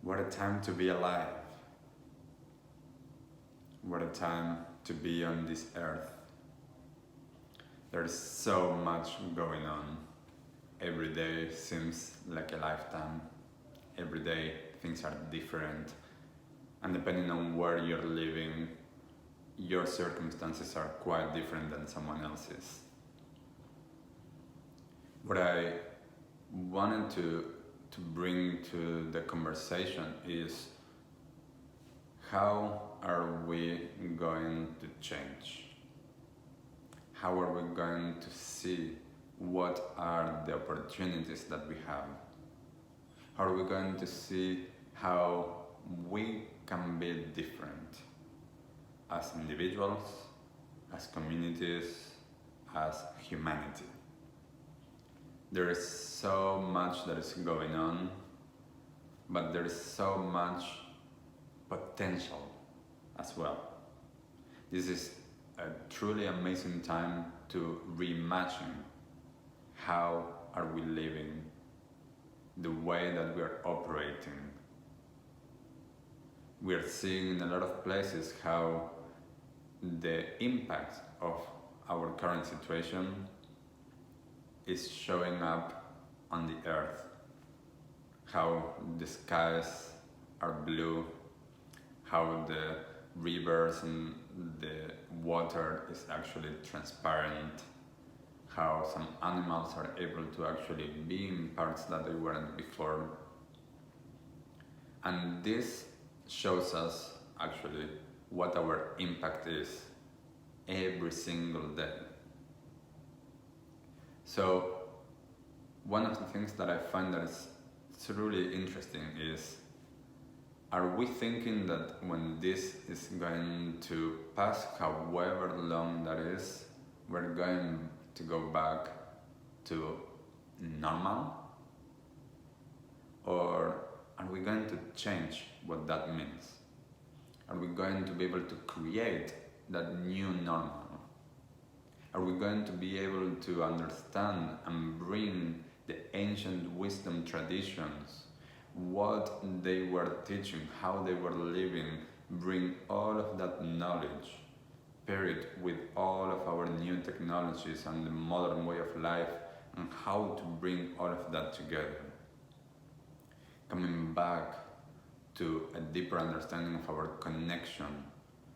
What a time to be alive. What a time to be on this earth. There's so much going on. Every day seems like a lifetime. Every day things are different. And depending on where you're living, your circumstances are quite different than someone else's. What I wanted to bring to the conversation is how are we going to change? How are we going to see what are the opportunities that we have? How are we going to see how we can be different as individuals, as communities, as humanity? There is so much that is going on, but there is so much potential as well. This is a truly amazing time to reimagine how are we living, the way that we are operating. We are seeing in a lot of places how the impact of our current situation is showing up on the earth, how the skies are blue, how the rivers and the water is actually transparent, how some animals are able to actually be in parts that they weren't before. And this shows us actually what our impact is every single day. So one of the things that I find that is truly interesting is, are we thinking that when this is going to pass, however long that is, we're going to go back to normal? Or are we going to change what that means? Are we going to be able to create that new normal? Are we going to be able to understand and bring the ancient wisdom traditions, what they were teaching, how they were living, bring all of that knowledge, pair it with all of our new technologies and the modern way of life, and how to bring all of that together? Coming back to a deeper understanding of our connection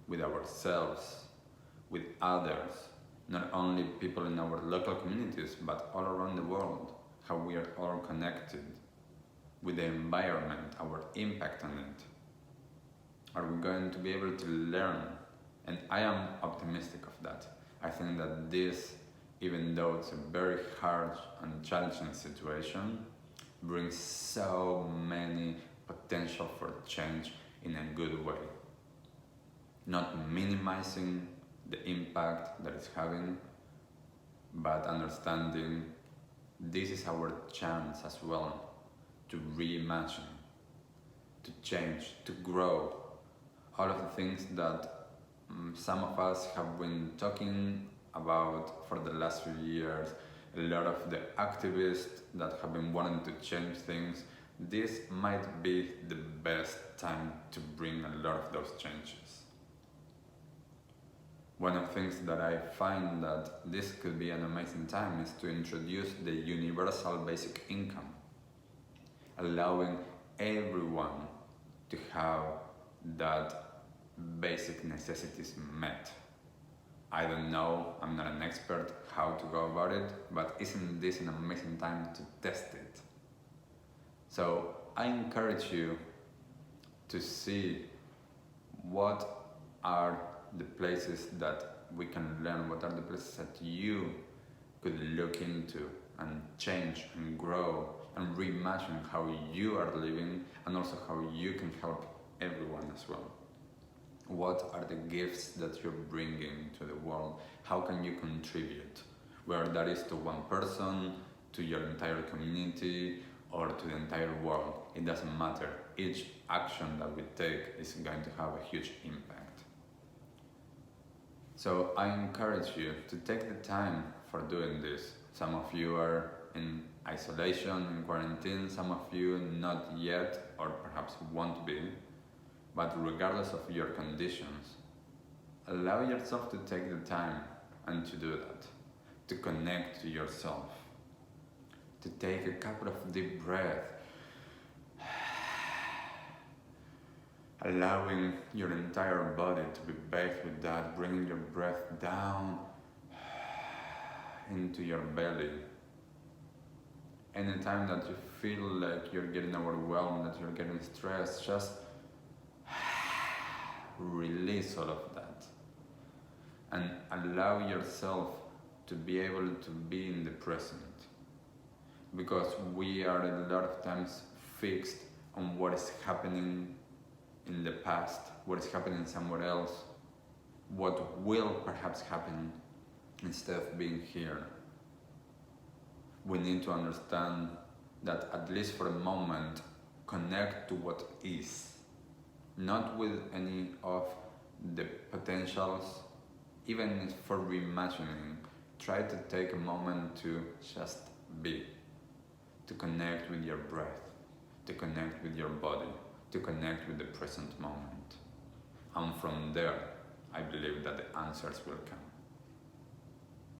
with ourselves, with others, not only people in our local communities, but all around the world, how we are all connected with the environment, our impact on it. Are we going to be able to learn? And I am optimistic of that. I think that this, even though it's a very hard and challenging situation, brings so many potential for change in a good way. Not minimizing the impact that it's having, but understanding this is our chance as well to reimagine, to change, to grow. All of the things that some of us have been talking about for the last few years, a lot of the activists that have been wanting to change things, this might be the best time to bring a lot of those changes. One of the things that I find that this could be an amazing time is to introduce the universal basic income, allowing everyone to have that basic necessities met. I don't know, I'm not an expert how to go about it, but isn't this an amazing time to test it? So I encourage you to see what are the places that we can learn, what are the places that you could look into and change and grow and reimagine how you are living, and also how you can help everyone as well. What are the gifts that you're bringing to the world? How can you contribute? Whether that is to one person, to your entire community, or to the entire world, it doesn't matter. Each action that we take is going to have a huge impact. So I encourage you to take the time for doing this. Some of you are in isolation and quarantine, some of you not yet or perhaps won't be, but regardless of your conditions, allow yourself to take the time and to do that, to connect to yourself, to take a couple of deep breaths, allowing your entire body to be bathed with that, bringing your breath down into your belly. Anytime that you feel like you're getting overwhelmed, that you're getting stressed, just release all of that and allow yourself to be able to be in the present, because we are a lot of times fixed on what is happening in the past, what is happening somewhere else, what will perhaps happen, instead of being here. We need to understand that, at least for a moment, connect to what is, not with any of the potentials. Even for reimagining, try to take a moment to just be, to connect with your breath, to connect with your body, to connect with the present moment. And from there, I believe that the answers will come.